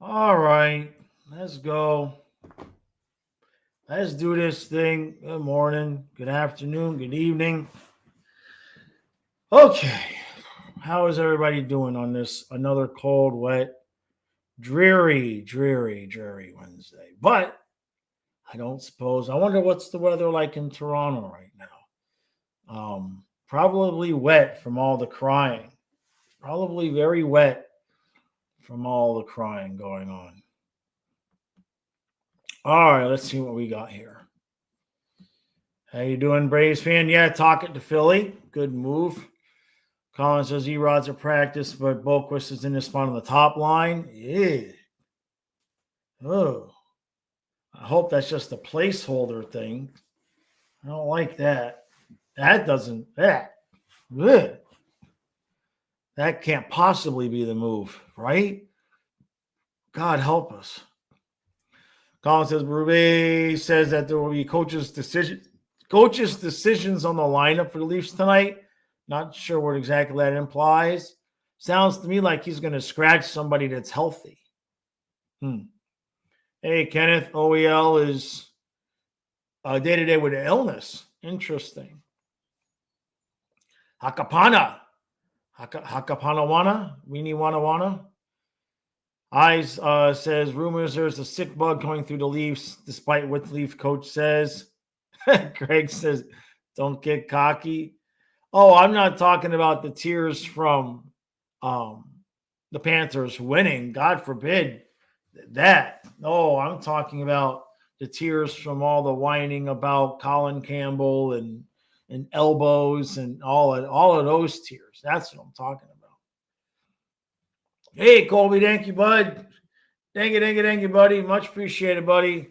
All right, let's go. Let's do this thing. Good morning, good afternoon, good evening. Okay, how is everybody doing on this another cold, wet, dreary Wednesday? But I don't suppose. I wonder what's the weather like in Toronto right now. Probably wet from all the crying. Probably very wet from all the crying going on. All right, let's see what we got here. How you doing, Braves fan? Yeah, talking to Philly. Good move. Colin says Erod's at practice, but Boquist is in the spot on the top line. Yeah. Oh. I hope that's just a placeholder thing. I don't like that. That doesn't that. Ugh. That can't possibly be the move, right? God help us. Colin says Berube says that there will be coaches' decisions on the lineup for the Leafs tonight. Not sure what exactly that implies. Sounds to me like he's going to scratch somebody that's healthy. Hey, Kenneth, OEL is day-to-day with illness. Interesting. Hakapana. Hakapanawana? Weenie Wana? Eyes says rumors there's a sick bug coming through the Leafs, despite what the Leaf coach says. Greg says, don't get cocky. Oh, I'm not talking about the tears from the Panthers winning. God forbid that. No, I'm talking about the tears from all the whining about Colin Campbell and elbows and all of those tears. That's what I'm talking about. Hey, Colby, thank you, bud. Thank you, buddy. Much appreciated, buddy.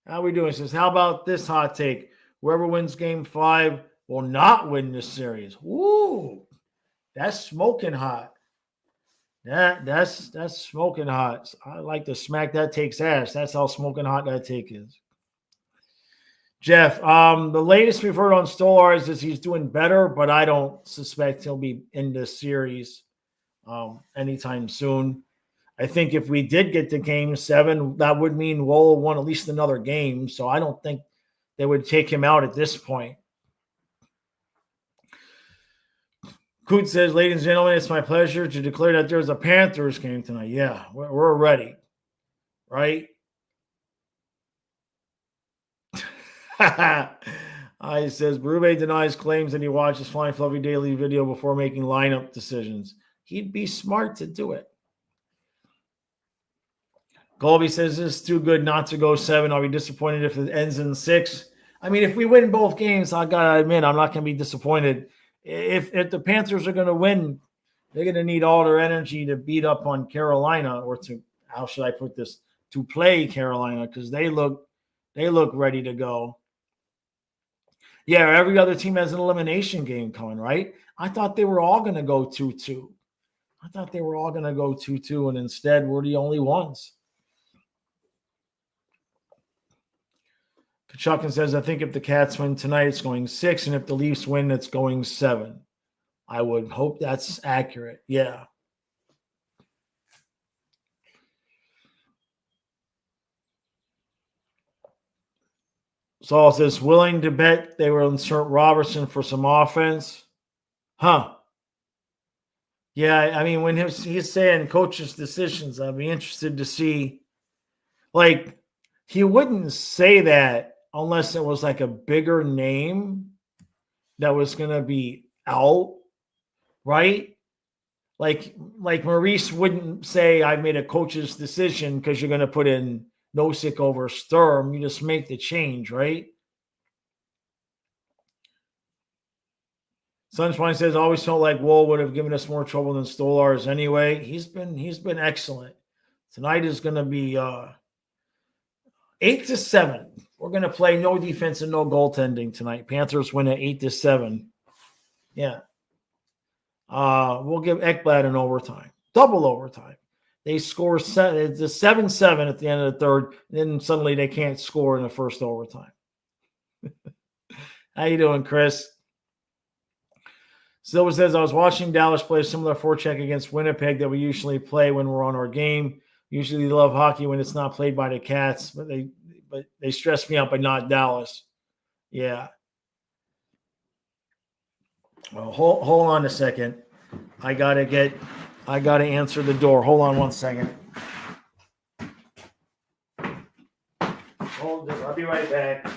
How we doing? He says, how about this hot take? Whoever wins game 5 will not win this series. Woo! That's smoking hot. That's smoking hot. I like to smack that take's ass. That's how smoking hot that take is. Jeff, the latest we've heard on Stolarz is he's doing better, but I don't suspect he'll be in this series anytime soon. I think if we did get to game 7, that would mean Woll won at least another game. So I don't think they would take him out at this point. Coot says, ladies and gentlemen, it's my pleasure to declare that there's a Panthers game tonight. Yeah, we're ready. Right? I says, Berube denies claims that he watches Flying Fluffy Daily video before making lineup decisions. He'd be smart to do it. Colby says this is too good not to go 7. I'll be disappointed if it ends in 6. I mean, if we win both games, I got to admit, I'm not going to be disappointed. If the Panthers are going to win, they're going to need all their energy to beat up on Carolina, or to, how should I put this, to play Carolina, because they look ready to go. Yeah, every other team has an elimination game coming, right? I thought they were all going to go 2-2. And instead we're the only ones. Kachukin says, I think if the Cats win tonight, it's going 6, and if the Leafs win, it's going 7. I would hope that's accurate. Yeah. Saul says, willing to bet they will insert Robertson for some offense. Huh. Yeah, I mean, when he's saying coach's decisions, I'd be interested to see. Like, he wouldn't say that unless it was like a bigger name that was going to be out, right? Like Maurice wouldn't say, I made a coach's decision because you're going to put in Nosek over Sturm. You just make the change, right? Sunshine says, always felt like Woll would have given us more trouble than Stolarz anyway. He's been excellent. Tonight is going to be 8-7. We're going to play no defense and no goaltending tonight. Panthers win at 8-7. Yeah. We'll give Ekblad an overtime, double overtime. They score it's a 7-7 at the end of the third. Then suddenly they can't score in the first overtime. How you doing, Chris? Silva says, I was watching Dallas play a similar forecheck against Winnipeg that we usually play when we're on our game. Usually they love hockey when it's not played by the Cats, but they stress me out, but not Dallas. Yeah. Well, hold on a second. I gotta answer the door. Hold on one second. I'll be right back.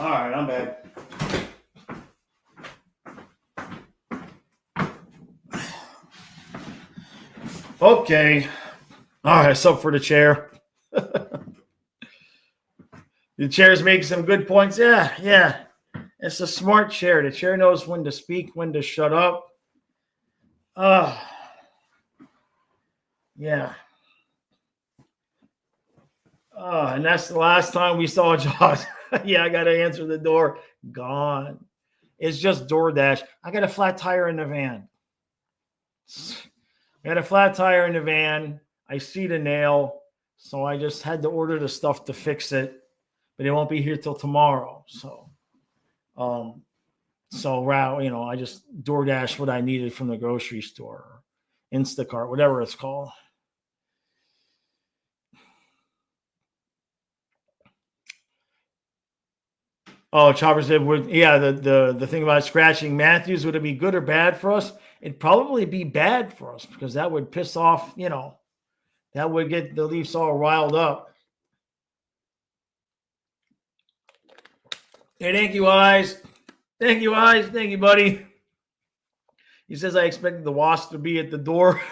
All right, I'm back. Okay. All right, so for the chair. The chair's making some good points. Yeah. It's a smart chair. The chair knows when to speak, when to shut up. Yeah. And that's the last time we saw Josh. Yeah, I got to answer the door. Gone. It's just DoorDash. I got a flat tire in the van. I see the nail. So I just had to order the stuff to fix it. But it won't be here till tomorrow. So, I just DoorDash what I needed from the grocery store, Instacart, whatever it's called. Oh, Chopper said, the thing about scratching Matthews, would it be good or bad for us? It'd probably be bad for us because that would piss off, that would get the Leafs all riled up. Hey, thank you, Eyes. Thank you, buddy. He says, I expected the Wasp to be at the door.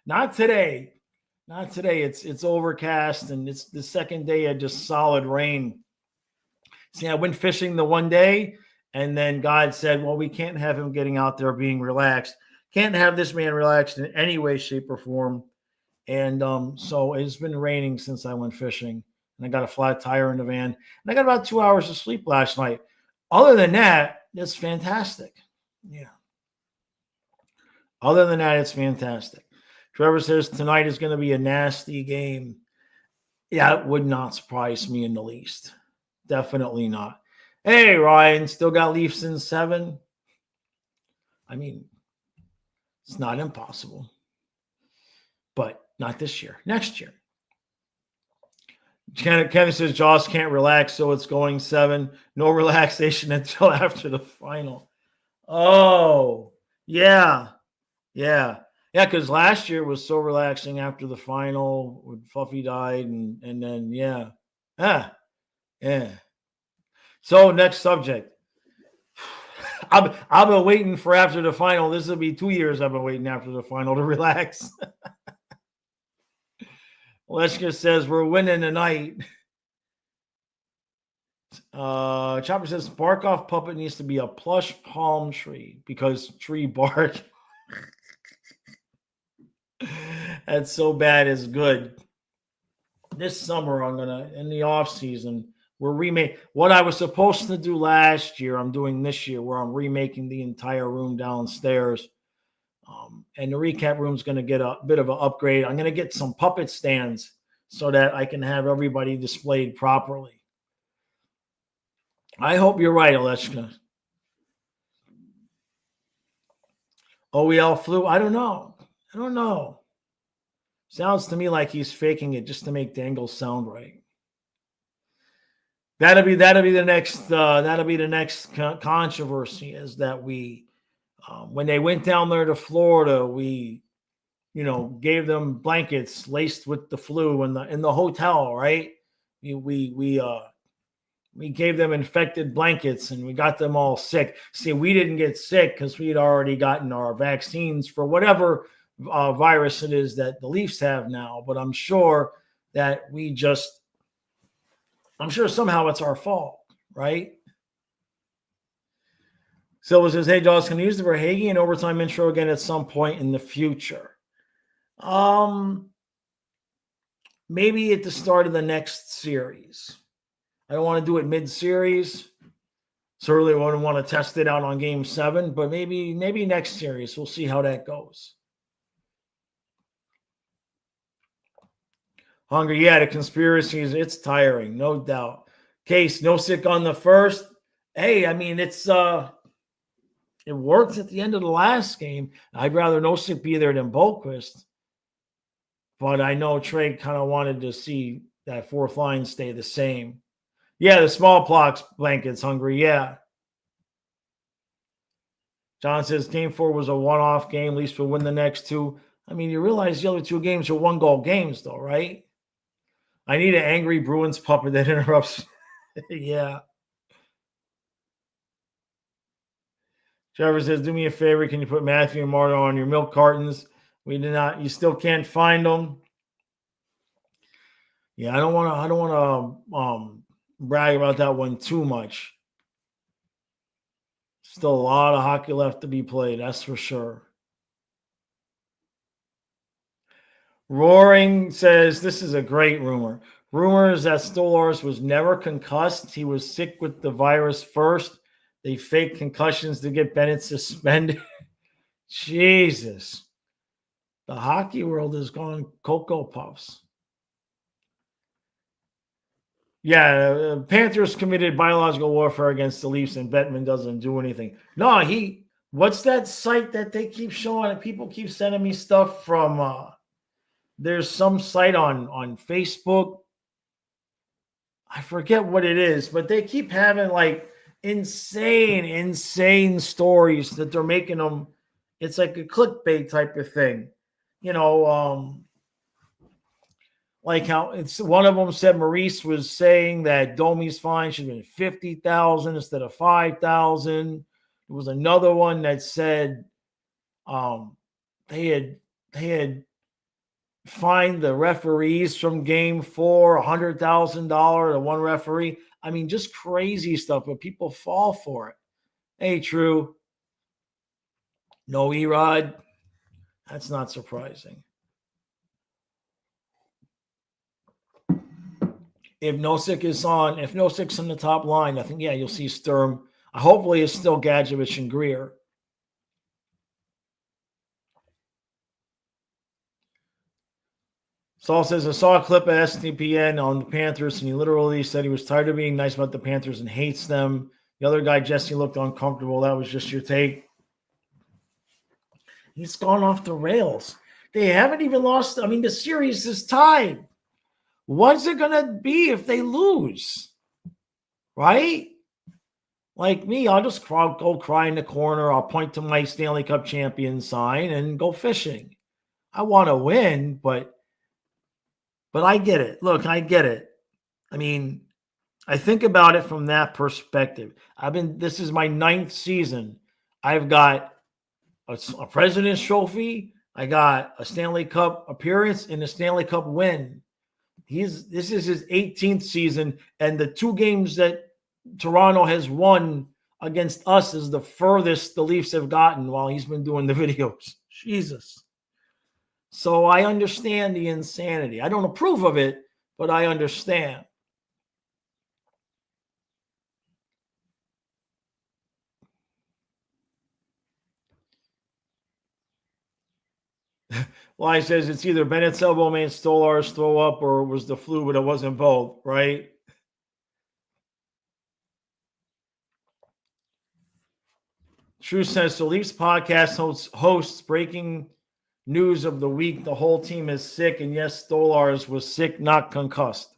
Not today. It's overcast, and it's the second day of just solid rain. See, I went fishing the one day, and then God said, well, we can't have him getting out there being relaxed. Can't have this man relaxed in any way, shape, or form. And so it's been raining since I went fishing. And I got a flat tire in the van. And I got about 2 hours of sleep last night. Other than that, it's fantastic. Yeah. Other than that, it's fantastic. Trevor says tonight is going to be a nasty game. Yeah, it would not surprise me in the least. Definitely not. Hey, Ryan, still got Leafs in 7? I mean, it's not impossible. But not this year. Next year. Kevin says Josh can't relax, so it's going 7. No relaxation until after the final. Oh, yeah. Because last year was so relaxing after the final when Fluffy died, and then yeah. So next subject. I've been waiting for after the final. This will be 2 years I've been waiting after the final to relax. Leshka says we're winning tonight. Chopper says Barkov puppet needs to be a plush palm tree because tree bark. That's so bad is good. This summer I'm gonna, in the off season, we're remake what I was supposed to do last year. I'm doing this year where I'm remaking the entire room downstairs. And the recap room is going to get a bit of an upgrade. I'm going to get some puppet stands so that I can have everybody displayed properly. I hope you're right, Aleshka. OEL flu? I don't know. Sounds to me like he's faking it just to make the angles sound right. That'll be the next controversy is that we when they went down there to Florida, we gave them blankets laced with the flu in the hotel, right? We gave them infected blankets and we got them all sick. See, we didn't get sick because we had already gotten our vaccines for whatever virus it is that the Leafs have now. But I'm sure that I'm sure somehow it's our fault, right? Silva says, hey, Jaws, can you use the Verhaeghe overtime intro again at some point in the future? Maybe at the start of the next series. I don't want to do it mid-series. Certainly wouldn't want to test it out on Game 7, but maybe next series. We'll see how that goes. Hungry, yeah, the conspiracies, it's tiring, no doubt. Case, no sick on the first. Hey, I mean, it worked at the end of the last game. I'd rather no sick be there than Boquist. But I know Trey kind of wanted to see that fourth line stay the same. Yeah, the smallpox blankets, Hungry, yeah. John says Game 4 was a one-off game. Leafs will win the next two. I mean, you realize the other two games are one-goal games, though, right? I need an angry Bruins puppet that interrupts. Yeah. Trevor says, do me a favor. Can you put Matthew and Marta on your milk cartons? We did not. You still can't find them. Yeah, I don't want to brag about that one too much. Still a lot of hockey left to be played, that's for sure. Roaring says, this is a great rumor. Rumors that Stolarz was never concussed. He was sick with the virus first. They faked concussions to get Bennett suspended. Jesus. The hockey world has gone Cocoa Puffs. Yeah, Panthers committed biological warfare against the Leafs and Bettman doesn't do anything. No, what's that site that they keep showing? And people keep sending me stuff from, there's some site on Facebook. I forget what it is, but they keep having like insane stories that they're making them. It's like a clickbait type of thing. Like how it's one of them said Maurice was saying that Domi's fine should have been 50,000 instead of 5,000. There was another one that said they had fined the referees from Game 4 $100,000 to one referee. I mean, just crazy stuff, but people fall for it. Hey, True. No Erod. That's not surprising. If Nosic's on the top line, I think, yeah, you'll see Sturm. Hopefully it's still Gadjevich and Greer. Saul says, I saw a clip at STPN on the Panthers, and he literally said he was tired of being nice about the Panthers and hates them. The other guy, Jesse, looked uncomfortable. That was just your take. He's gone off the rails. They haven't even lost. I mean, the series is tied. What's it going to be if they lose? Right? Like me, I'll just go cry in the corner. I'll point to my Stanley Cup champion sign and go fishing. I want to win, but I get it. Look, I get it. I mean, I think about it from that perspective. This is my 9th season. I've got a President's Trophy. I got a Stanley Cup appearance and a Stanley Cup win. This is his 18th season, and the 2 games that Toronto has won against us is the furthest the Leafs have gotten while he's been doing the videos. Jesus. So I understand the insanity. I don't approve of it, but I understand. Why says it's either Bennett's elbow made Stolarz throw up or it was the flu, but it wasn't both, right? True says, so Leafs podcast hosts breaking news of the week. The whole team is sick, and yes, Stolars was sick, not concussed.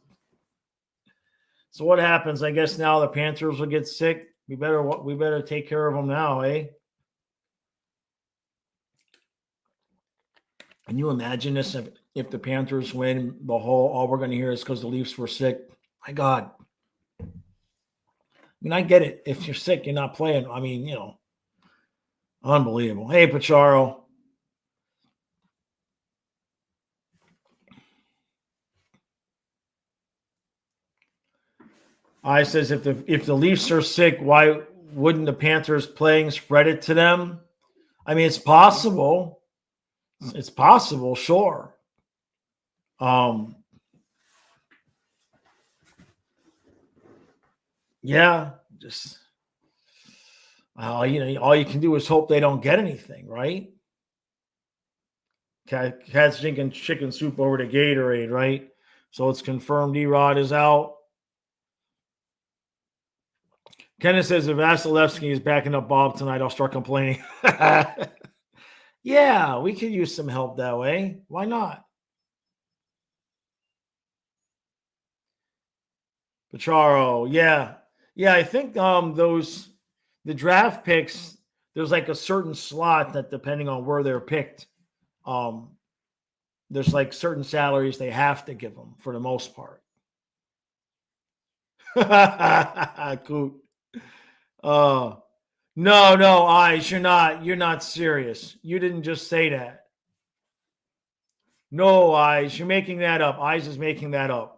So what happens? I guess now the Panthers will get sick. We better take care of them now, eh? Can you imagine this if the Panthers win? All we're going to hear is because the Leafs were sick. My God. I mean, I get it. If you're sick, you're not playing. I mean, unbelievable. Hey, Pacharo. I says if the Leafs are sick, why wouldn't the Panthers playing spread it to them? I mean, it's possible. It's possible, sure. Yeah, just all you can do is hope they don't get anything, right? Cat's drinking chicken soup over the Gatorade, right? So it's confirmed Erod is out. Kenneth says if Vasilevsky is backing up Bob tonight, I'll start complaining. Yeah, we could use some help that way. Why not? Pacharo, yeah. Yeah, I think the draft picks, there's like a certain slot that depending on where they're picked, there's like certain salaries they have to give them for the most part. Cool. No, Eyes, you're not serious. You didn't just say that. No, Eyes, you're making that up. Eyes is making that up.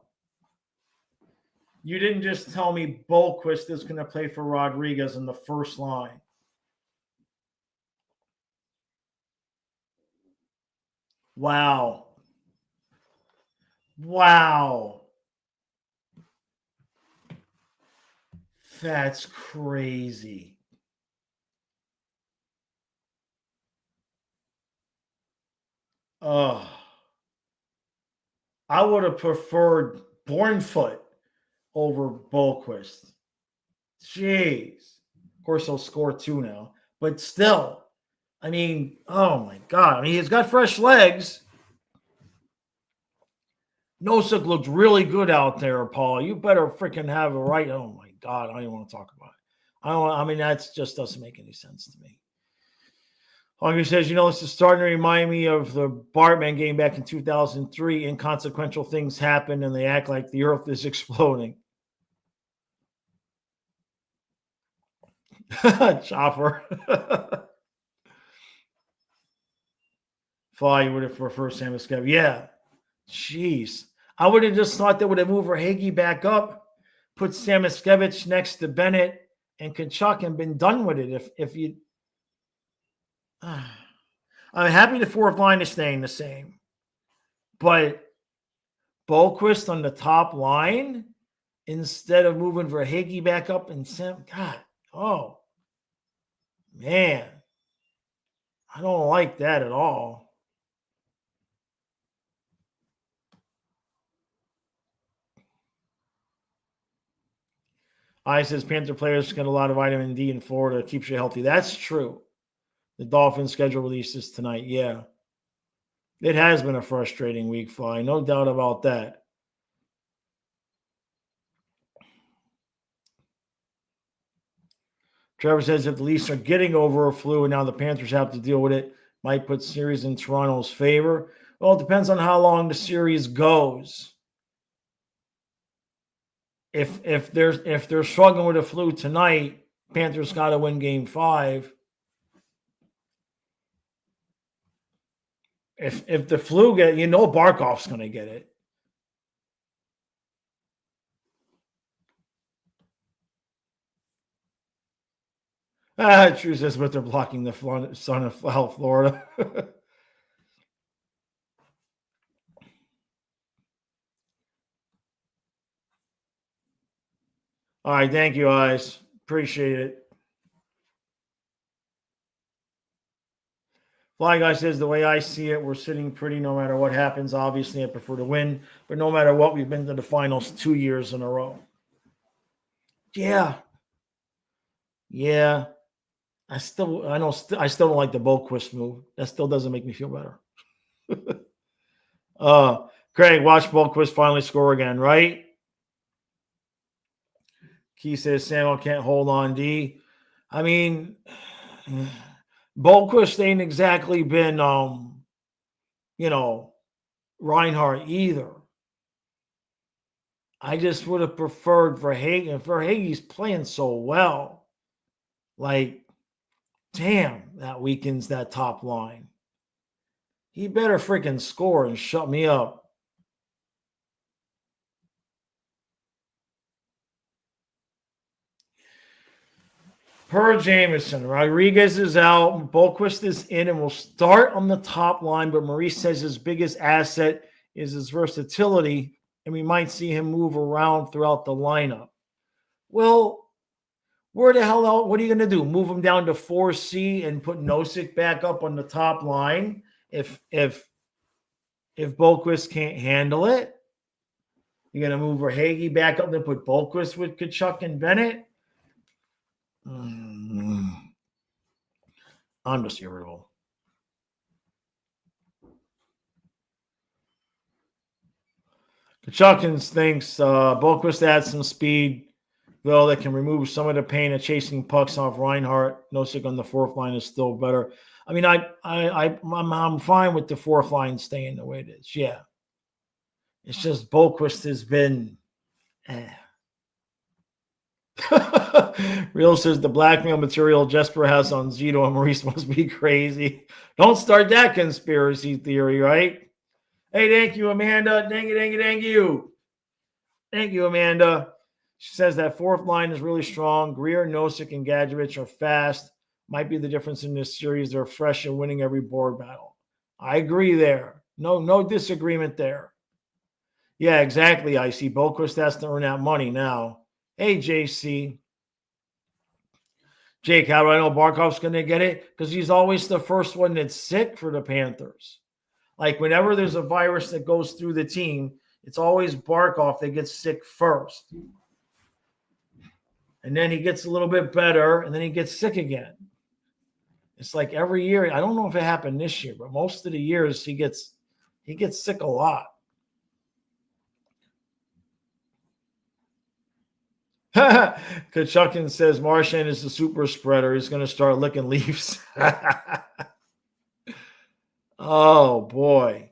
You didn't just tell me Bolquist is going to play for Rodriguez in the first line. Wow. That's crazy. I would have preferred Bornfoot over Bolquist. Jeez. Of course, he'll score 2 now. But still, I mean, oh my God. I mean, he's got fresh legs. Nosek looked really good out there, Paul. You better freaking have a right. Oh my God. I don't even want to talk about it. That just doesn't make any sense to me. Hungry says, this is starting to remind me of the Bartman game back in 2003. Inconsequential things happen and they act like the earth is exploding. Chopper. Fly, you would have preferred Sam Eskev. Yeah. Jeez. I would have just thought they would have moved Verhaeghe back up, put Samoskevich next to Bennett and Kachuk and been done with it. If you, I'm happy the fourth line is staying the same, but Bolquist on the top line instead of moving Verhaeghe back up and Sam. God, oh man, I don't like that at all. I says Panther players get a lot of vitamin D in Florida. It keeps you healthy. That's true. The Dolphins schedule releases tonight. Yeah. It has been a frustrating week, Fly. No doubt about that. Trevor says if the Leafs are getting over a flu and now the Panthers have to deal with it, might put series in Toronto's favor. Well, it depends on how long the series goes. If they're struggling with a flu tonight, Panthers got to win Game 5. If the flu Barkov's going to get it. True says, but they're blocking the sun of Florida. All right, thank you, guys. Appreciate it. Fly Guy says, the way I see it, we're sitting pretty no matter what happens. Obviously, I prefer to win, but no matter what, we've been to the finals 2 years in a row. Yeah. I still don't like the Bolquist move. That still doesn't make me feel better. Craig, watch Boquist finally score again, right? Key says Samuel can't hold on D. I mean, Boquist ain't exactly been, Reinhardt either. I just would have preferred Verhaeghe. Verhaeghe's playing so well. Like, damn, that weakens that top line. He better freaking score and shut me up. Per Jameson, Rodriguez is out. Boquist is in and will start on the top line, but Maurice says his biggest asset is his versatility, and we might see him move around throughout the lineup. Well, where the hell else? What are you going to do? Move him down to 4C and put Nosek back up on the top line if Boquist can't handle it? You're going to move Verhaeghe back up and put Boquist with Tkachuk and Bennett? I'm just irritable. Tkachuk thinks Boquist adds some speed, though, that can remove some of the pain of chasing pucks off Reinhardt. Nosek on the fourth line is still better. I mean, I'm fine with the fourth line staying the way it is. Yeah, it's just Boquist has been. Real says the blackmail material Jesper has on Zito and Maurice must be crazy. Don't start that conspiracy theory, right? Hey, thank you, Amanda. Thank you. Thank you, Amanda. She says that fourth line is really strong. Greer, Nosek, and Gadjevich are fast. Might be the difference in this series. They're fresh and winning every board battle. I agree there. No disagreement there. Yeah, exactly, Icy. Boquist has to earn that money now. Hey, JC. Jake, how do I know Barkov's going to get it? Because he's always the first one that's sick for the Panthers. Like, whenever there's a virus that goes through the team, it's always Barkov that gets sick first. And then he gets a little bit better, and then he gets sick again. It's like every year. I don't know if it happened this year, but most of the years he gets sick a lot. Kachukin says Marchand is the super spreader. He's going to start licking leaves. Oh, boy.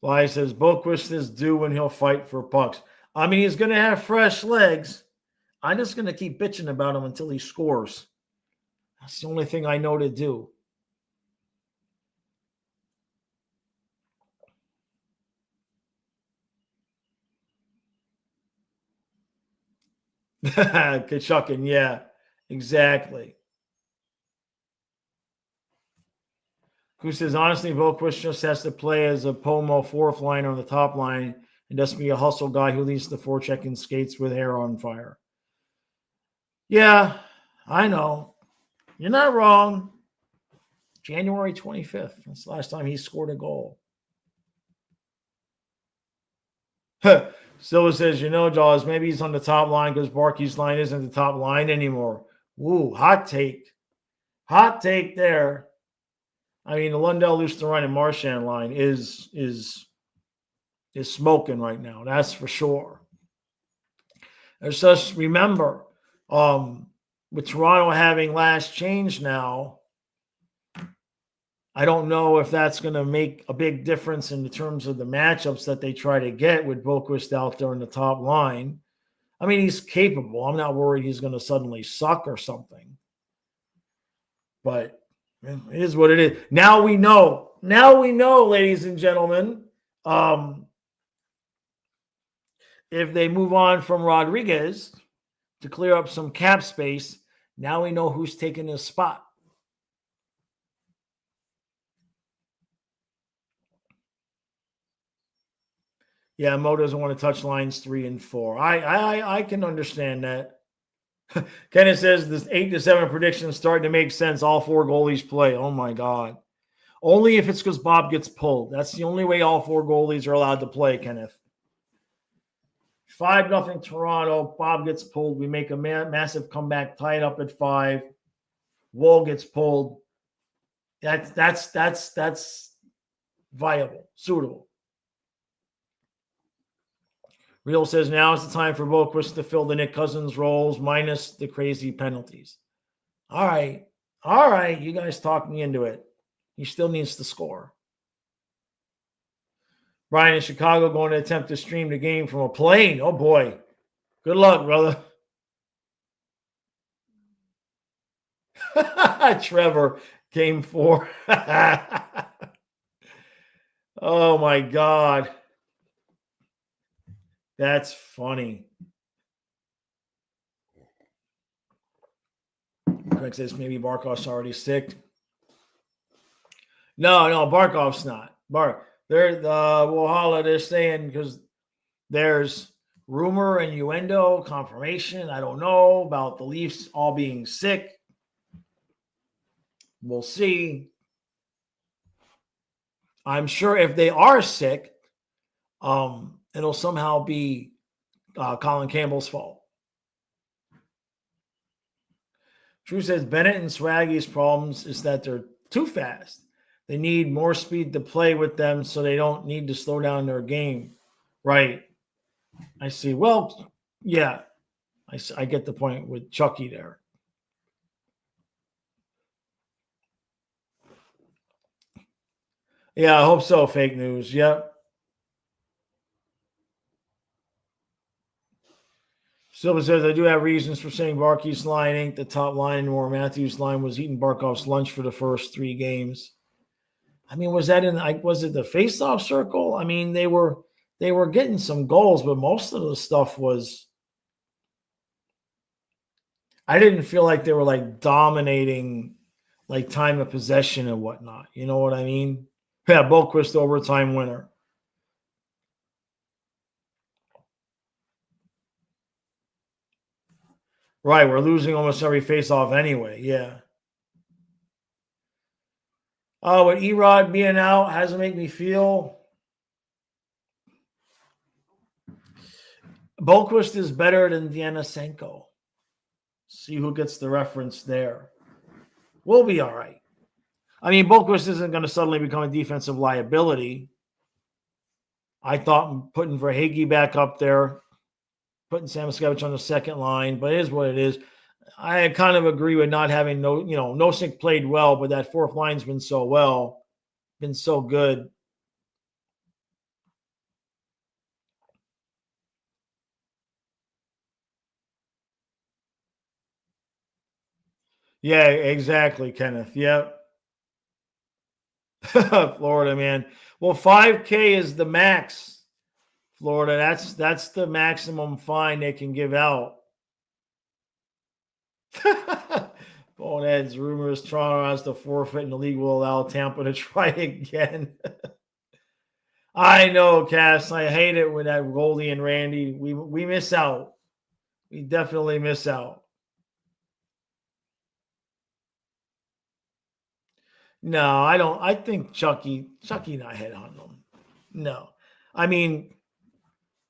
Fly says Boquist is due when he'll fight for pucks. I mean, he's going to have fresh legs. I'm just going to keep bitching about him until he scores. That's the only thing I know to do. Kachukin, yeah, exactly. Who says, honestly, Boquist just has to play as a Pomo fourth liner on the top line and just be a hustle guy who leads the forecheck and skates with hair on fire. Yeah, I know. You're not wrong. January 25th. That's the last time he scored a goal. Silva says, Jaws, maybe he's on the top line because Barkey's line isn't the top line anymore. Ooh, hot take. Hot take there. I mean, the Lundell, Lusterin, and Marchand line is smoking right now. That's for sure. Let's just remember, with Toronto having last change now, I don't know if that's going to make a big difference in the terms of the matchups that they try to get with Boquist out there in the top line. I mean, he's capable. I'm not worried he's going to suddenly suck or something. But it is what it is. Now we know, ladies and gentlemen, if they move on from Rodriguez to clear up some cap space, now we know who's taking his spot. Yeah, Mo doesn't want to touch lines 3 and 4. I can understand that. Kenneth says this 8-7 prediction is starting to make sense. All 4 goalies play. Oh my God. Only if it's because Bob gets pulled. That's the only way all 4 goalies are allowed to play, Kenneth. 5-0 Toronto. Bob gets pulled. We make a massive comeback, tied up at 5. Woll gets pulled. That's viable, suitable. Real says now is the time for Boquist to fill the Nick Cousins roles minus the crazy penalties. All right. You guys talked me into it. He still needs to score. Brian in Chicago going to attempt to stream the game from a plane. Oh, boy. Good luck, brother. Trevor, game 4. Oh, my God. That's funny. Craig says maybe Barkov's already sick. No, Barkov's not. They're saying because there's rumor and innuendo, confirmation. I don't know about the Leafs all being sick. We'll see. I'm sure if they are sick, it'll somehow be Colin Campbell's fault. Drew says Bennett and Swaggy's problems is that they're too fast. They need more speed to play with them so they don't need to slow down their game. Right. I see. Well, yeah. I get the point with Chucky there. Yeah, I hope so. Fake news. Yep. Silva says, I do have reasons for saying Barkey's line ain't the top line anymore. Matthews' line was eating Barkov's lunch for the first 3 games. I mean, was it the face-off circle? I mean, they were getting some goals, but most of the stuff was I didn't feel like they were like dominating like time of possession and whatnot. You know what I mean? Yeah, Boquist overtime winner. Right, we're losing almost every face-off anyway. Yeah. Oh, with Erod being out, how does it make me feel? Boquist is better than Denisenko. See who gets the reference there. We'll be all right. I mean, Boquist isn't going to suddenly become a defensive liability. I thought putting Verhaeghe back up there, putting Samoskevich on the second line, but it is what it is. I kind of agree with not having Nosek played well, but that fourth line's been so good. Yeah, exactly, Kenneth. Yep. Florida, man. Well, $5,000 is the max. Florida, that's the maximum fine they can give out. Boneheads, rumors Toronto has to forfeit and the league will allow Tampa to try again. I know, Cass. I hate it when that Goldie and Randy, we miss out. We definitely miss out. No, I don't. I think Chucky not hit on them. No. I mean,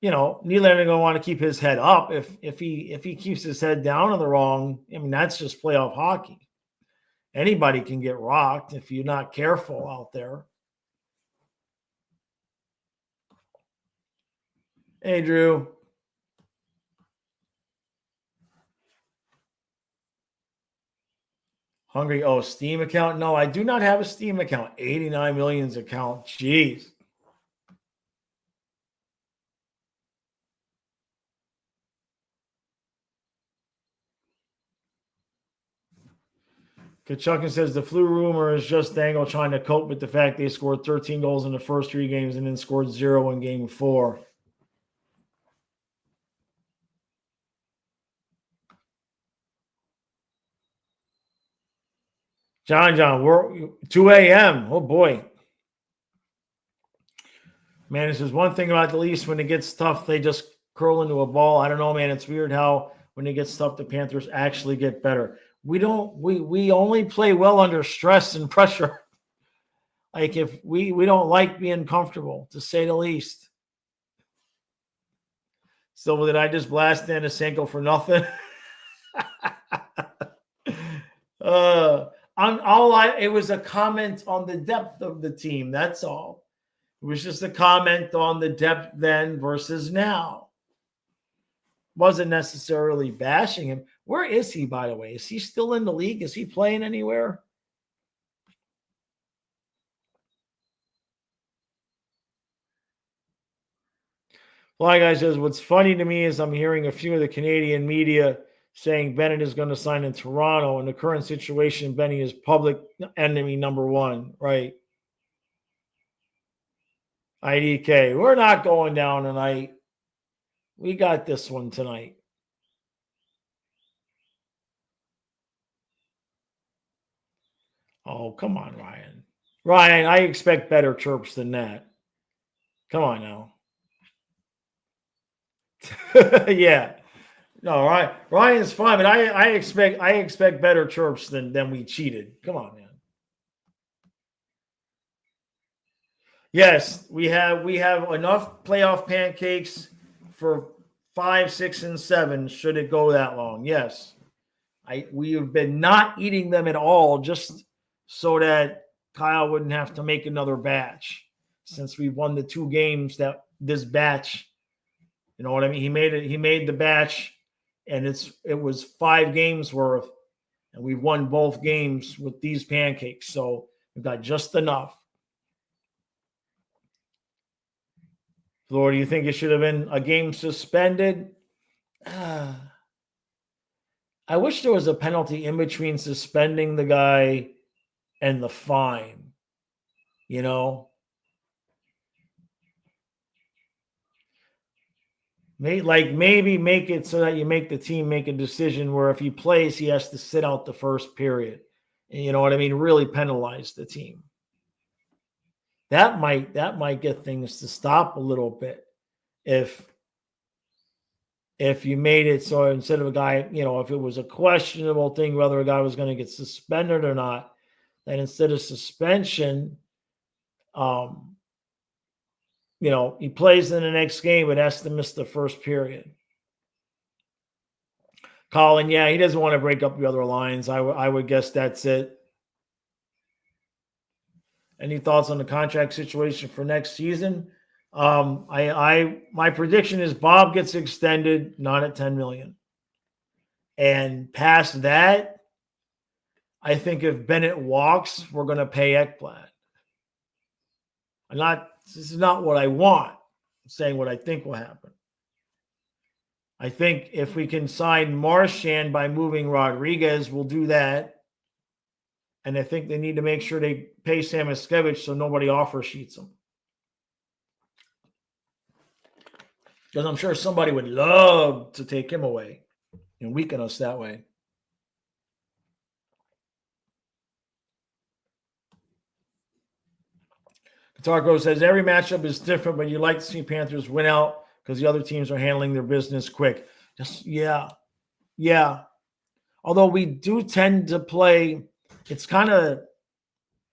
Nylander gonna want to keep his head up. If he keeps his head down on the wrong, I mean, that's just playoff hockey. Anybody can get rocked if you're not careful out there. Hey, Drew. Hungry. Oh, Steam account? No, I do not have a Steam account. 89 Million's account. Jeez. Kachukin says the flu rumor is just Dangle trying to cope with the fact they scored 13 goals in the first 3 games and then scored 0 in game 4. John, we're 2 a.m. Oh, boy. Man, this is one thing about the Leafs. When it gets tough, they just curl into a ball. I don't know, man. It's weird how when it gets tough, the Panthers actually get better. We only play well under stress and pressure. Like if we don't like being comfortable, to say the least. So did I just blast Denisenko for nothing? It was a comment on the depth of the team. That's all. It was just a comment on the depth then versus now. Wasn't necessarily bashing him. Where is he, by the way? Is he still in the league? Is he playing anywhere? Fly Guy says, what's funny to me is I'm hearing a few of the Canadian media saying Bennett is going to sign in Toronto. In the current situation, Benny is public enemy number one, right? IDK, we're not going down tonight. We got this one tonight. Oh, come on, Ryan. Ryan, I expect better chirps than that. Come on now. Yeah. No, Ryan's fine, but I expect better chirps than we cheated. Come on, man. Yes, we have enough playoff pancakes for 5, 6, and 7. Should it go that long? Yes, we have been not eating them at all, just so that Kyle wouldn't have to make another batch. Since we won the 2 games that this batch, you know what I mean? He made the batch, and it was 5 games worth, and we won both games with these pancakes. So we've got just enough. Florida, you think it should have been a game suspended? I wish there was a penalty in between suspending the guy and the fine. You know? Maybe make it so that you make the team make a decision where if he plays, he has to sit out the first period. And you know what I mean? Really penalize the team. That might get things to stop a little bit if you made it so instead of a guy, you know, if it was a questionable thing whether a guy was going to get suspended or not, then instead of suspension, you know, he plays in the next game but has to miss the first period. Colin, yeah, he doesn't want to break up the other lines. I would guess that's it. Any thoughts on the contract situation for next season? My prediction is Bob gets extended, not at $10 million. And past that, I think if Bennett walks, we're going to pay Ekblad. This is not what I want. I'm saying what I think will happen. I think if we can sign Marchand by moving Rodriguez, we'll do that. And I think they need to make sure they pay Samoskevich so nobody offer sheets him. Because I'm sure somebody would love to take him away and weaken us that way. Guitar says every matchup is different, but you like to see Panthers win out because the other teams are handling their business quick. Just yeah. Although we do tend to play, it's kind of,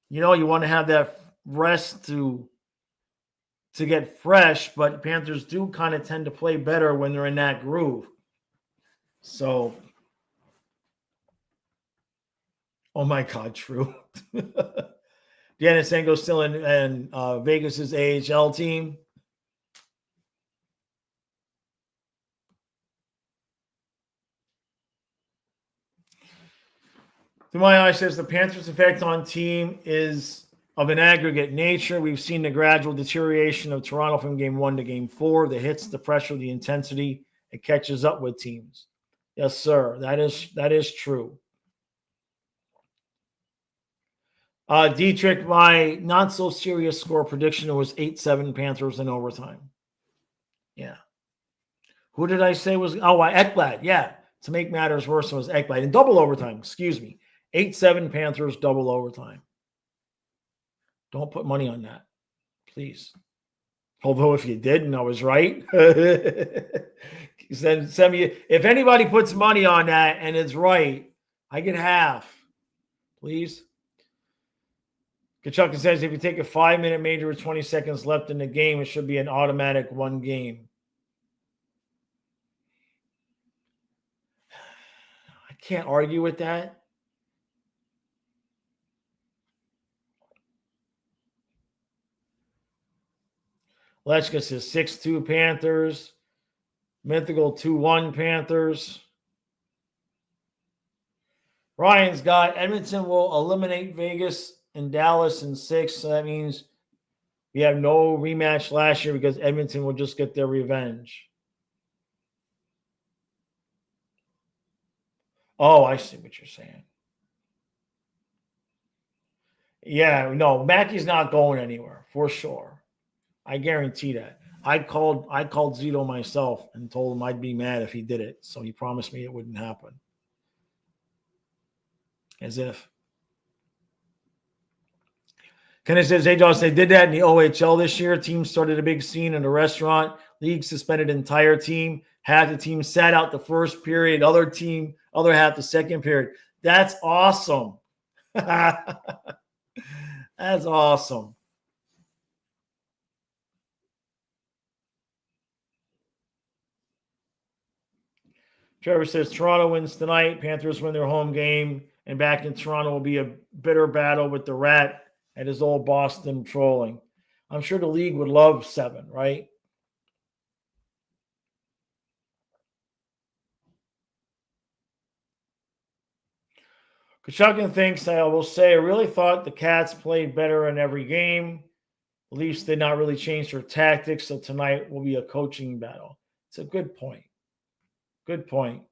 you know, you want to have that rest to get fresh, but Panthers do kind of tend to play better when they're in that groove. So, oh my God, true. Denisenko's still in Vegas's AHL team. To my eye, says the Panthers' effect on team is of an aggregate nature. We've seen the gradual deterioration of Toronto from game 1 to game 4. The hits, the pressure, the intensity, it catches up with teams. Yes, sir. That is true. Dietrich, my not so serious score prediction was 8-7 Panthers in overtime. Yeah. Who did I say was? Oh, Ekblad. Yeah. To make matters worse, it was Ekblad. In double overtime, excuse me. 8-7 Panthers, double overtime. Don't put money on that, please. Although if you did and I was right, send me. If anybody puts money on that and it's right, I get half, please. Kachuk says if you take a 5-minute major with 20 seconds left in the game, it should be an automatic 1 game. can't argue with that. Lechka says 6-2 Panthers. Mythical 2-1 Panthers. Ryan's got Edmonton will eliminate Vegas and Dallas in 6. So that means we have no rematch last year because Edmonton will just get their revenge. Oh, I see what you're saying. Yeah, no, Mackey's not going anywhere for sure. I guarantee that. I called Zito myself and told him I'd be mad if he did it. So he promised me it wouldn't happen. As if. Kenneth says, hey, Josh, they did that in the OHL this year. Team started a big scene in a restaurant. League suspended entire team. Half the team sat out the first period. Other half the second period. That's awesome. That's awesome. Trevor says Toronto wins tonight. Panthers win their home game. And back in Toronto will be a bitter battle with the Rat and his old Boston trolling. I'm sure the league would love 7, right? Kachukin thinks, I will say, I really thought the Cats played better in every game. The Leafs did not really change their tactics, so tonight will be a coaching battle. It's a good point. Good point.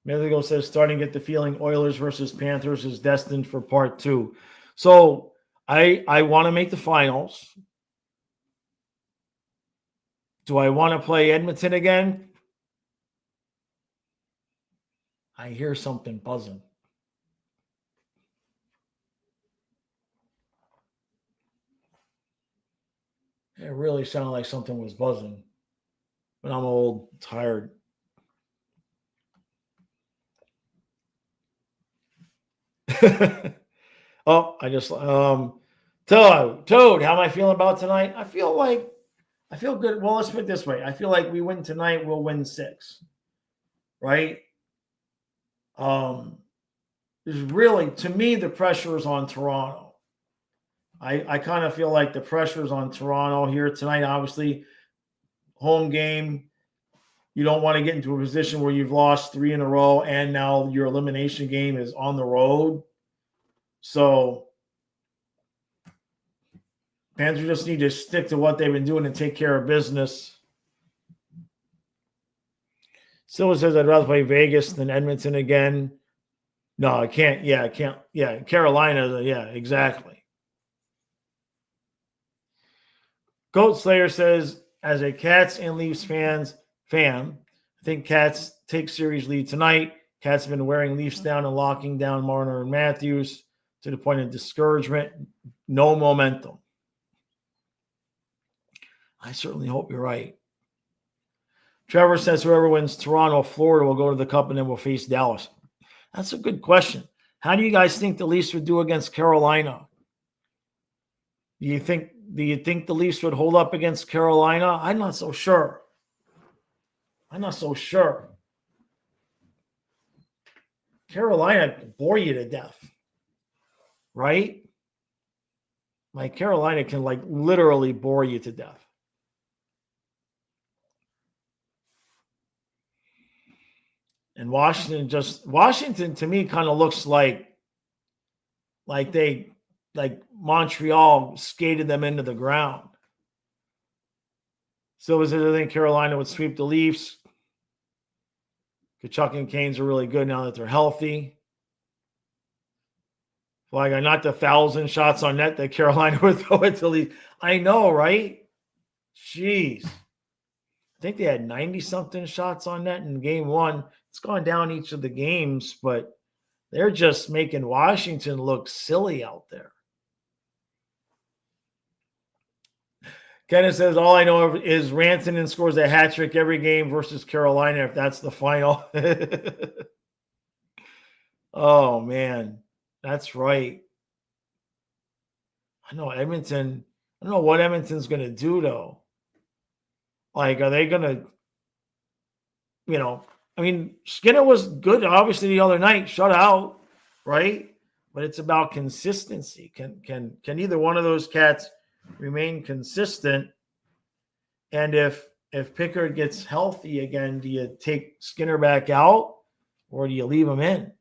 Mythical says, starting to get the feeling Oilers versus Panthers is destined for part 2. So I want to make the finals. Do I want to play Edmonton again? I hear something buzzing. It really sounded like something was buzzing. But I'm old, tired. Oh, I just Toad, how am I feeling about tonight? I feel good. Well, let's put it this way. I feel like we win tonight, we'll win 6. Right? There's really, to me, the pressure is on Toronto. I kind of feel like the pressure is on Toronto here tonight. Obviously, home game. You don't want to get into a position where you've lost 3 in a row and now your elimination game is on the road. So Panthers just need to stick to what they've been doing and take care of business. Silva says, I'd rather play Vegas than Edmonton again. No, I can't. Yeah, I can't. Yeah, Carolina. Yeah, exactly. Goat Slayer says, as a Cats and Leafs fan, I think Cats take series lead tonight. Cats have been wearing Leafs down and locking down Marner and Matthews to the point of discouragement. No momentum. I certainly hope you're right. Trevor says whoever wins Toronto, Florida will go to the Cup and then we'll face Dallas. That's a good question. How do you guys think the Leafs would do against Carolina? Do you think the Leafs would hold up against Carolina? I'm not so sure. Carolina bore you to death, right? Like Carolina can literally bore you to death. And Washington to me kind of looks like Montreal skated them into the ground. So I think Carolina would sweep the Leafs. Kachuk and Canes are really good now that they're healthy. Not the 1,000 shots on net that Carolina would throw at the Leafs. I know, right? Jeez. I think they had 90-something shots on net in game 1. It's gone down each of the games, but they're just making Washington look silly out there. Kenneth says, all I know is Rantanen scores a hat trick every game versus Carolina if that's the final. Oh, man. That's right. I know Edmonton. I don't know what Edmonton's going to do, though. Are they going to Skinner was good, obviously, the other night, shut out, right? But it's about consistency. Can either one of those cats remain consistent? And if Pickard gets healthy again, do you take Skinner back out or do you leave him in?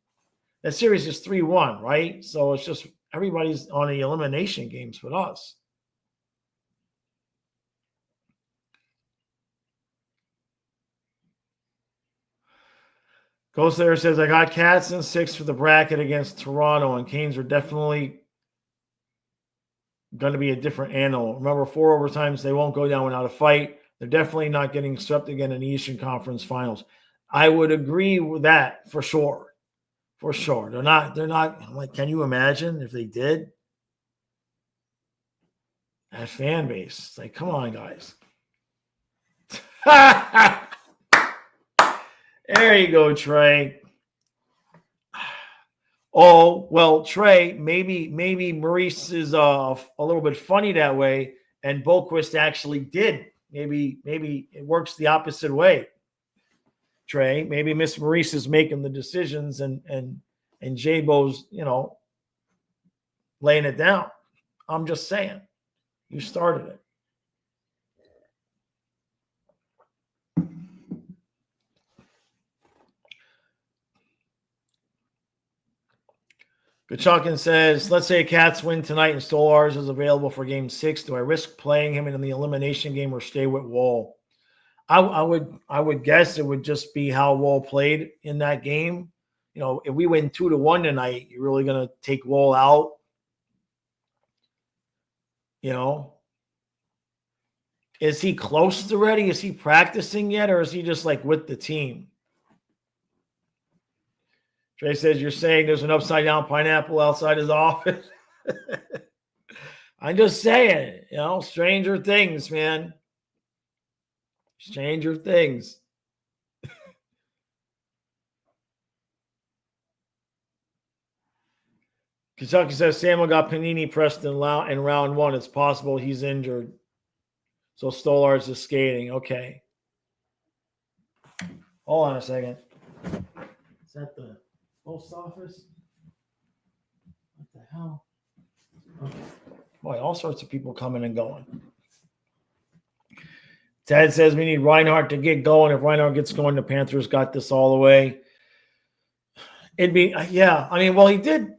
That series is 3-1, right? So it's just everybody's on the elimination games with us. Ghost there says, I got Cats in 6 for the bracket against Toronto, and Canes are definitely going to be a different animal. Remember, 4 overtimes, they won't go down without a fight. They're definitely not getting swept again in the Eastern Conference Finals. I would agree with that for sure. For sure. They're not, like, can you imagine if they did? That fan base. It's like, come on, guys. There you go, Trey. Oh, well, Trey, maybe Maurice is a little bit funny that way, and Boquist actually did. Maybe it works the opposite way. Trey, maybe Miss Maurice is making the decisions and J-Bo's, laying it down. I'm just saying. You started it. Kachukin says, let's say Cats win tonight and Stolarz is available for game 6. Do I risk playing him in the elimination game or stay with Wall? I would guess it would just be how Wall played in that game. If we win 2-1 tonight, you're really going to take Wall out. Is he close to ready? Is he practicing yet, or is he just like with the team? Trey says, you're saying there's an upside-down pineapple outside his office? I'm just saying, stranger things, man. Stranger things. Kentucky says, Samuel got Panini pressed in round 1. It's possible he's injured. So Stolarz is skating. Okay. Hold on a second. Is that the post office? What the hell? Okay. Boy, all sorts of people coming and going. Ted says we need Reinhart to get going. If Reinhart gets going, the Panthers got this all the way. It'd be, yeah. Well, he did.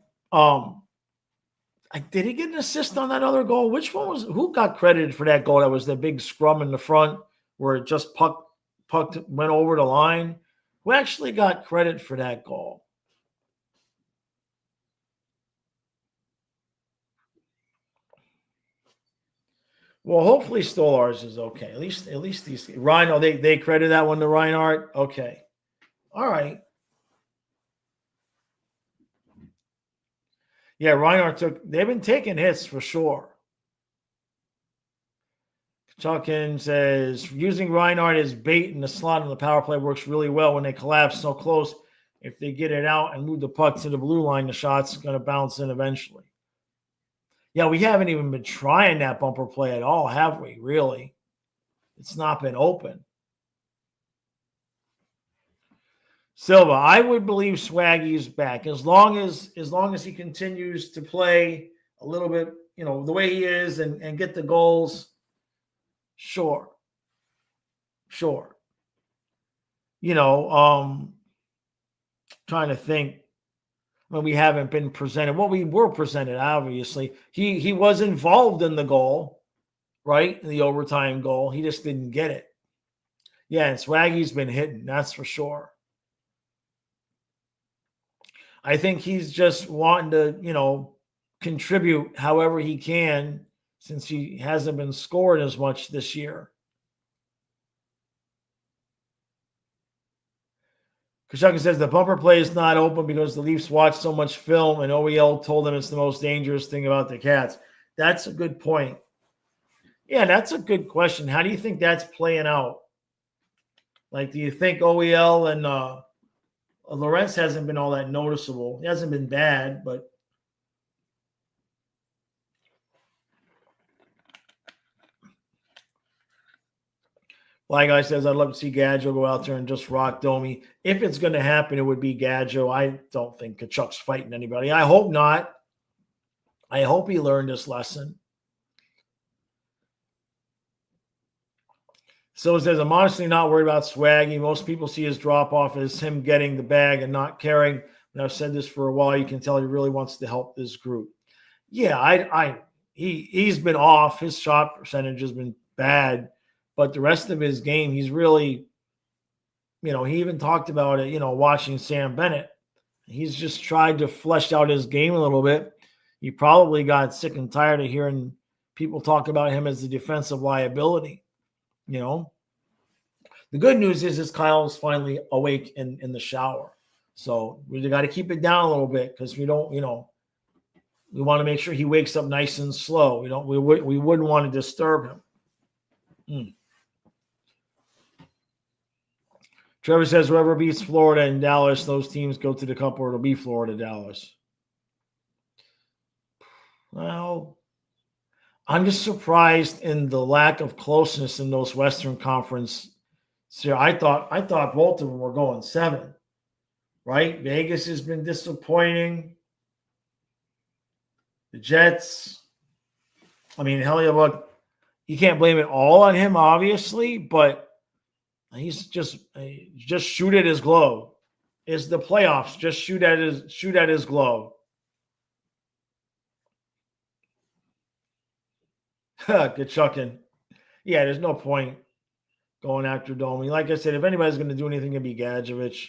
Did he get an assist on that other goal? Which one was? Who got credited for that goal? That was the big scrum in the front where it just puck went over the line. Who actually got credit for that goal? Well, hopefully Stolarz is okay. At least these Rhino, they credit that one to Reinhart. Okay. All right. Yeah, Reinhart they've been taking hits for sure. Chuckin says using Reinhart as bait in the slot in the power play works really well when they collapse so close. If they get it out and move the puck to the blue line, the shot's going to bounce in eventually. Yeah, we haven't even been trying that bumper play at all, have we? Really? It's not been open. Silva, I would believe Swaggy's back as long as he continues to play a little bit, the way he is and get the goals. Sure. Trying to think when we haven't been presented. Well, we were presented, obviously. He was involved in the goal, right? In the overtime goal. He just didn't get it. Yeah, and Swaggy's been hitting, that's for sure. I think he's just wanting to, contribute however he can since he hasn't been scoring as much this year. Kashaka says the bumper play is not open because the Leafs watch so much film and OEL told them it's the most dangerous thing about the Cats. That's a good point. Yeah, that's a good question. How do you think that's playing out? Like, do you think OEL and Lorentz hasn't been all that noticeable? He hasn't been bad, but Like I said, I'd love to see Gadjo go out there and just rock Domi. If it's going to happen, it would be Gadjo. I don't think Kachuk's fighting anybody. I hope not. I hope he learned his lesson. So it says, I'm honestly not worried about Swaggy. Most people see his drop-off as him getting the bag and not caring. And I've said this for a while. You can tell he really wants to help this group. Yeah, he's been off. His shot percentage has been bad. But the rest of his game, he's really, he even talked about it, watching Sam Bennett. He's just tried to flesh out his game a little bit. He probably got sick and tired of hearing people talk about him as a defensive liability. The good news is Kyle's finally awake in the shower. So we got to keep it down a little bit because we don't, we want to make sure he wakes up nice and slow. We wouldn't want to disturb him. Trevor says whoever beats Florida and Dallas, those teams go to the Cup, or it'll be Florida, Dallas. Well, I'm just surprised in the lack of closeness in those Western Conference. So I thought both of them were going 7, right? Vegas has been disappointing. The Jets, Hellebuyck, you can't blame it all on him, obviously, but he's just shoot at his glove. It's the playoffs. Just shoot at his glove. Good chucking. Yeah, there's no point going after Domi. Like I said, if anybody's going to do anything, it'd be Gadjevich.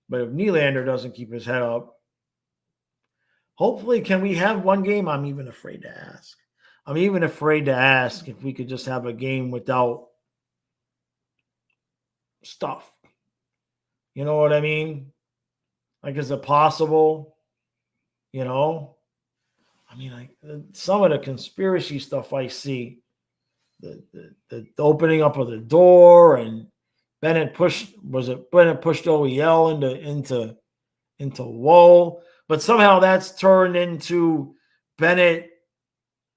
But if Nylander doesn't keep his head up, hopefully, can we have one game? I'm even afraid to ask. I'm even afraid to ask if we could just have a game without stuff. You know what I mean? Like, is it possible? Some of the conspiracy stuff I see, the opening up of the door, and Bennett pushed OEL into Woe, but somehow that's turned into Bennett,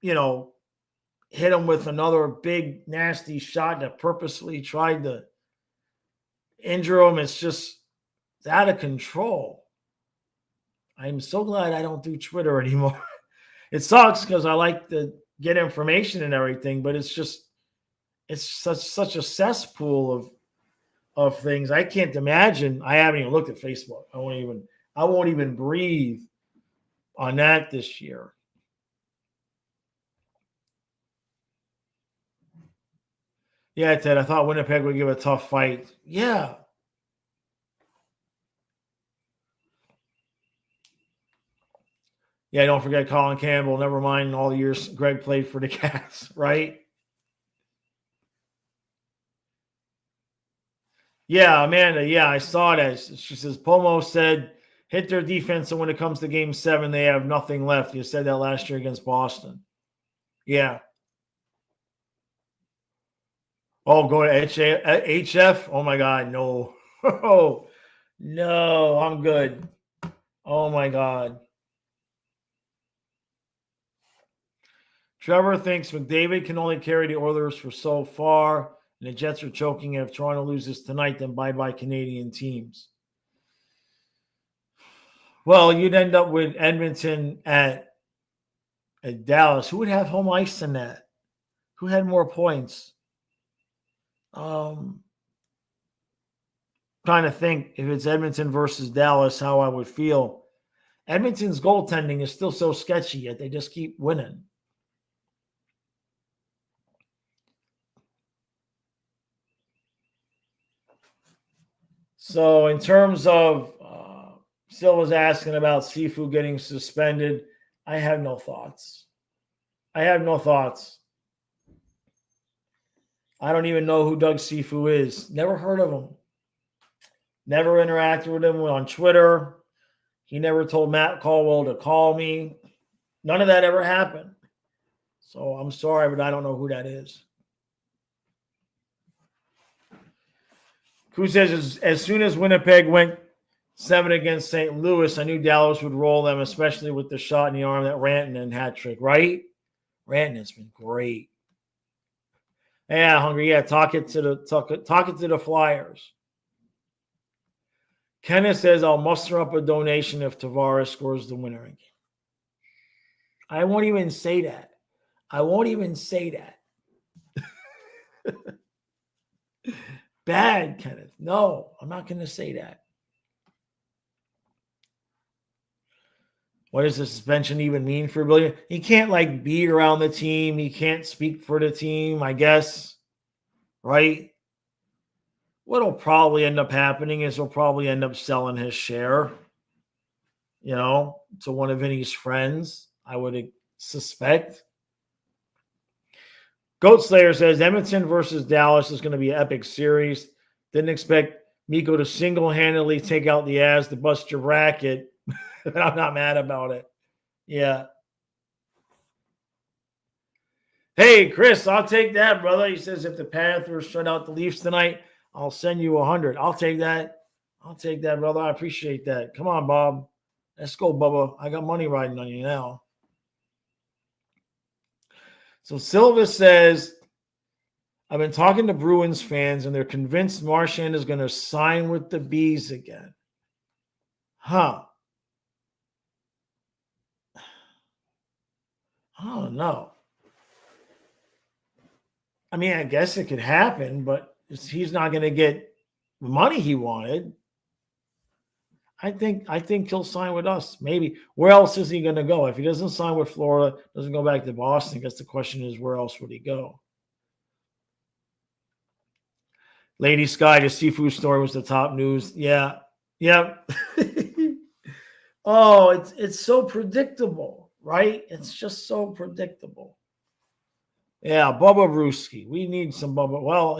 hit him with another big nasty shot that purposely tried to injure him. It's out of control. I'm so glad I don't do Twitter anymore. It sucks because I like to get information and everything, but it's such a cesspool of things. I can't imagine. I haven't even looked at Facebook. I won't even breathe on that this year. Yeah, Ted, I thought Winnipeg would give a tough fight. Yeah. Yeah, don't forget Colin Campbell. Never mind all the years Greg played for the Cats, right? Yeah, Amanda. Yeah, I saw that. She says, Pomo said, hit their defense, and when it comes to Game 7, they have nothing left. You said that last year against Boston. Yeah. Oh, go to HF? Oh, my God, no. Oh, no, I'm good. Oh, my God. Trevor thinks McDavid can only carry the Oilers for so far, and the Jets are choking. And if Toronto loses tonight, then bye-bye Canadian teams. Well, you'd end up with Edmonton at Dallas. Who would have home ice in that? Who had more points? Trying to think if it's Edmonton versus Dallas, how I would feel. Edmonton's goaltending is still so sketchy, yet they just keep winning. So in terms of Silva's asking about Sifu getting suspended, I have no thoughts. I don't even know who Doug Sifu is. Never heard of him. Never interacted with him on Twitter. He never told Matt Caldwell to call me. None of that ever happened. So I'm sorry, but I don't know who that is. Who says, as soon as Winnipeg went 7 against St. Louis, I knew Dallas would roll them, especially with the shot in the arm that Rantanen hat trick, right? Rantanen's been great. Yeah, Hungry. Yeah, talk it to the Flyers. Kenneth says, I'll muster up a donation if Tavares scores the winner again. I won't even say that. Bad, Kenneth. No, I'm not going to say that. What does the suspension even mean for Billy? He can't be around the team. He can't speak for the team, I guess. Right? What'll probably end up happening is he'll probably end up selling his share, to one of Vinny's friends, I would suspect. Goat Slayer says Edmonton versus Dallas is going to be an epic series. Didn't expect Mikko to single-handedly take out the Avs to bust your bracket, but I'm not mad about it. Yeah. Hey, Chris, I'll take that, brother. He says if the Panthers shut out the Leafs tonight, I'll send you 100. I'll take that. Brother. I appreciate that. Come on, Bob. Let's go, Bubba. I got money riding on you now. So Silva says, I've been talking to Bruins fans, and they're convinced Marchand is going to sign with the Bees again. Huh. I don't know. I mean, I guess it could happen, but he's not going to get the money he wanted. I think he'll sign with us. Maybe. Where else is he going to go? If he doesn't sign with Florida, doesn't go back to Boston, I guess the question is, where else would he go? Lady Sky, the seafood story was the top news. Yeah. Yep. Oh, it's so predictable, right? It's just so predictable. Yeah, Bubba Brewski. We need some Bubba. Well,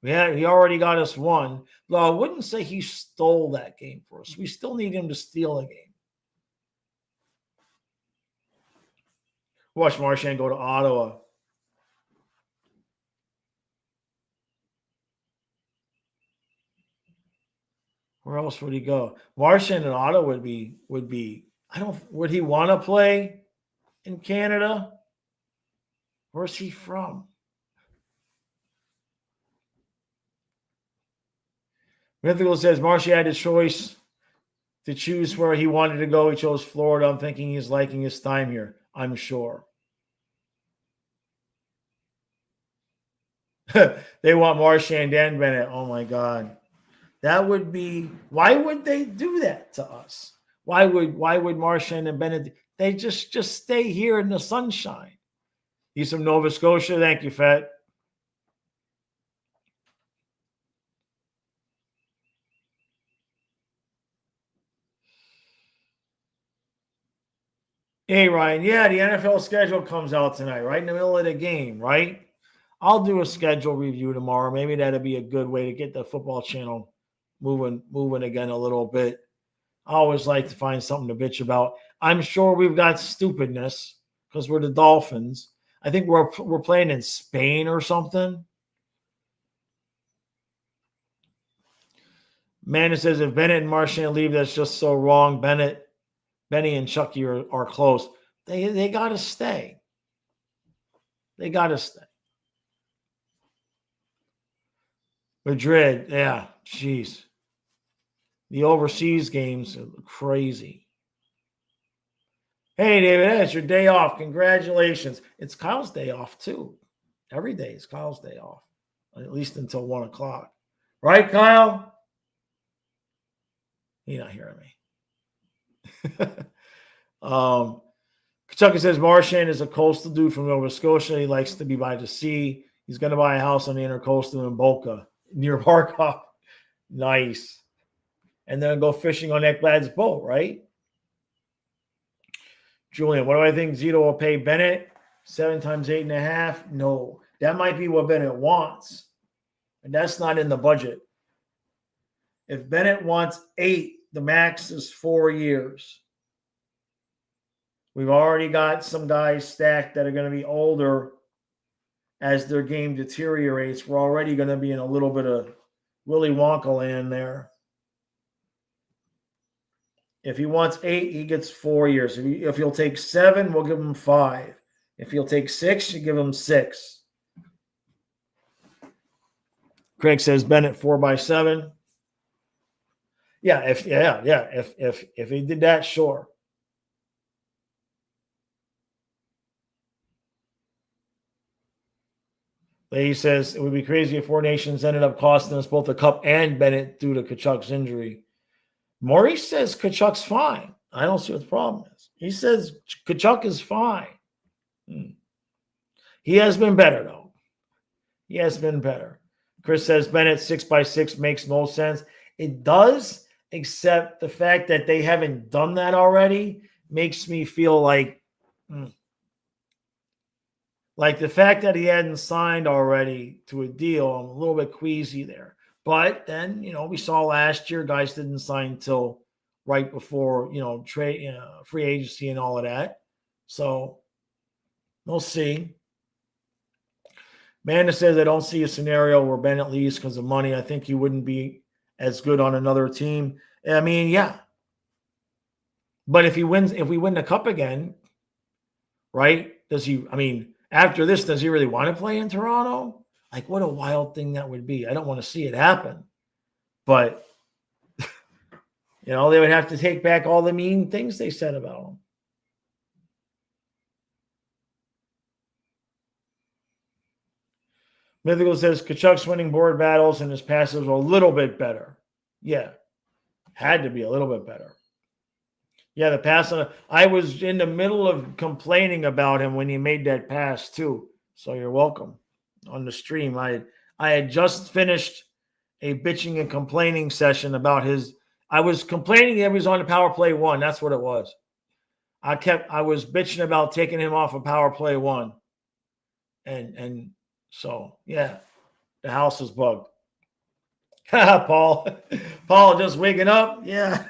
he already got us one. Though I wouldn't say he stole that game for us. We still need him to steal a game. Watch Marchand go to Ottawa. Where else would he go? Marchand and Ottawa would be. Would he want to play in Canada? Where's he from? Mythical says Marchand had a choice to choose where he wanted to go. He chose Florida. I'm thinking he's liking his time here. I'm sure. They want Marchand and Bennett. Oh, my God. That would be – why would they do that to us? Why would Marchand and Bennett – they just stay here in the sunshine. He's from Nova Scotia. Thank you, Fett. Hey, Ryan. Yeah, the NFL schedule comes out tonight, right in the middle of the game, right? I'll do a schedule review tomorrow. Maybe that'd be a good way to get the football channel moving again a little bit. I always like to find something to bitch about. I'm sure we've got stupidness because we're the Dolphins. I think we're playing in Spain or something. Amanda says if Bennett and Marchand leave, that's just so wrong. Benny and Chucky are close. They got to stay. They got to stay. Madrid, yeah, jeez. The overseas games are crazy. Hey, David, it's your day off. Congratulations. It's Kyle's day off, too. Every day is Kyle's day off, at least until 1 o'clock. Right, Kyle? He's not hearing me. Kentucky says Marchand is a coastal dude from Nova Scotia. He likes to be by the sea. He's going to buy a house on the Intercoastal in Boca near Markov. Nice. And then go fishing on Ekblad's boat, right? Julian, what do I think Zito will pay Bennett? 7 times 8.5? No. That might be what Bennett wants. And that's not in the budget. If Bennett wants 8, the max is 4 years. We've already got some guys stacked that are going to be older as their game deteriorates. We're already going to be in a little bit of Willy Wonka land there. If he wants 8, he gets 4 years. If he'll take 7, we'll give him 5. If he'll take 6, you give him 6. Craig says Bennett 4x7. Yeah, if he did that, sure. He says it would be crazy if Four Nations ended up costing us both the cup and Bennett due to Kachuk's injury. Maurice says Kachuk's fine. I don't see what the problem is. He says Kachuk is fine. He has been better, though. He has been better. Chris says Bennett 6x6 makes no sense. It does, except the fact that they haven't done that already makes me feel like the fact that he hadn't signed already to a deal, I'm a little bit queasy there. But then, we saw last year guys didn't sign until right before, trade, free agency and all of that. So we'll see. Amanda says, I don't see a scenario where Bennett leaves because of money. I think he wouldn't be as good on another team. I mean, yeah. But if we win the cup again, right? After this, does he really want to play in Toronto? Like, what a wild thing that would be. I don't want to see it happen. But, they would have to take back all the mean things they said about him. Mythical says Kachuk's winning board battles and his passes were a little bit better. Yeah. Had to be a little bit better. Yeah, the pass. I was in the middle of complaining about him when he made that pass, too. So you're welcome. On the stream, I had just finished a bitching and complaining session about his. I was complaining that he was on the power play 1. That's what it was. I was bitching about taking him off of power play 1. And so, yeah, the house is bugged. Paul just waking up. Yeah.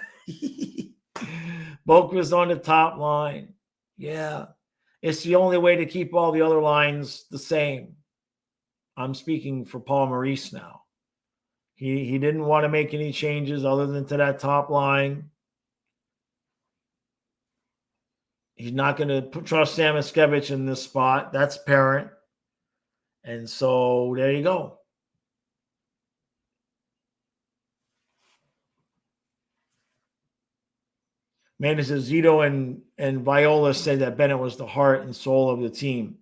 Boquist on the top line. Yeah. It's the only way to keep all the other lines the same. I'm speaking for Paul Maurice now. He didn't want to make any changes other than to that top line. He's not going to trust Sam Iskevich in this spot. That's apparent. And so there you go. Amanda says Zito and Viola said that Bennett was the heart and soul of the team.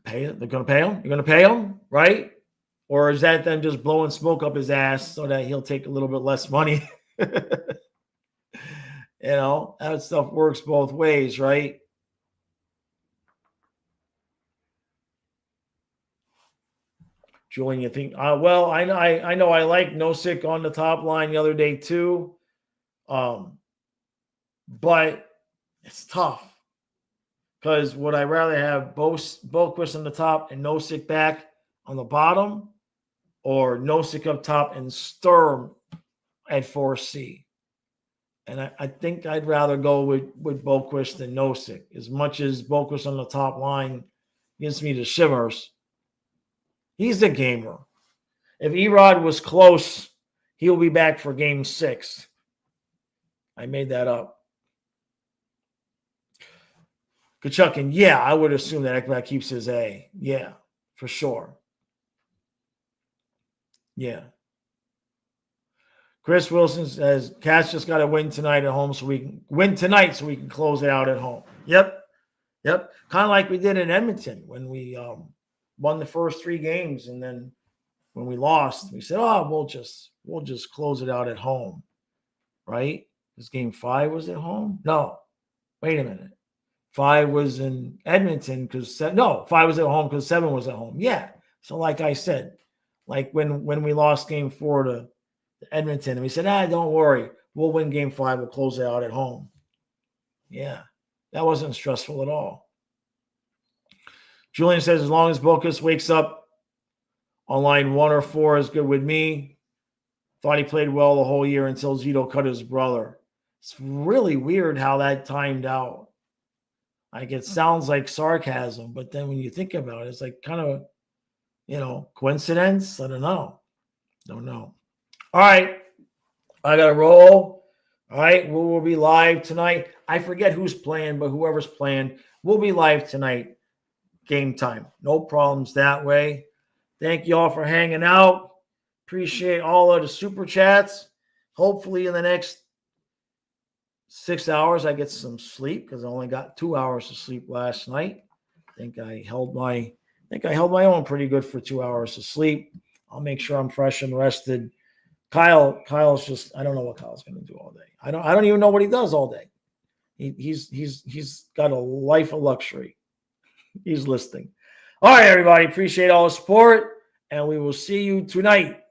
They're going to pay him? You're going to pay him, right? Or is that them just blowing smoke up his ass so that he'll take a little bit less money? That stuff works both ways, right? Julian, you think? Well, I know I like Nosek on the top line the other day too. But it's tough because would I rather have Boquist on the top and Nosek back on the bottom, or Nosek up top and Sturm at 4C? And I think I'd rather go with Boquist than Nosek. As much as Boquist on the top line gives me the shivers, he's a gamer. If Erod was close, he'll be back for game 6. I made that up. Kachuk, and yeah, I would assume that Ekblad keeps his A. Yeah, for sure. Yeah. Chris Wilson says, Cats just got to win tonight at home so we can close it out at home. Yep. Kind of like we did in Edmonton when we won the first 3 games, and then when we lost, we said, we'll just close it out at home, right? Because game 5 was at home? No. Wait a minute. 5 was in Edmonton 5 was at home because 7 was at home. Yeah. So like I said, like when we lost game 4 to Edmonton, and we said, don't worry, we'll win game 5, we'll close it out at home. Yeah. That wasn't stressful at all. Julian says, as long as Boquist wakes up on line 1 or 4 is good with me. Thought he played well the whole year until Zito cut his brother. It's really weird how that timed out. Like, it sounds like sarcasm, but then when you think about it, it's like kind of, coincidence. I don't know. All right. I got to roll. All right. We will be live tonight. I forget who's playing, but whoever's playing, we'll be live tonight. Game time. No problems that way. Thank you all for hanging out. Appreciate all of the super chats. Hopefully in the next 6 hours, I get some sleep because I only got 2 hours of sleep last night. I think I held my own pretty good for 2 hours of sleep. I'll make sure I'm fresh and rested. Kyle's just, I don't know what Kyle's going to do all day. I don't even know what he does all day. He's got a life of luxury. He's listening. All right, everybody. Appreciate all the support, and we will see you tonight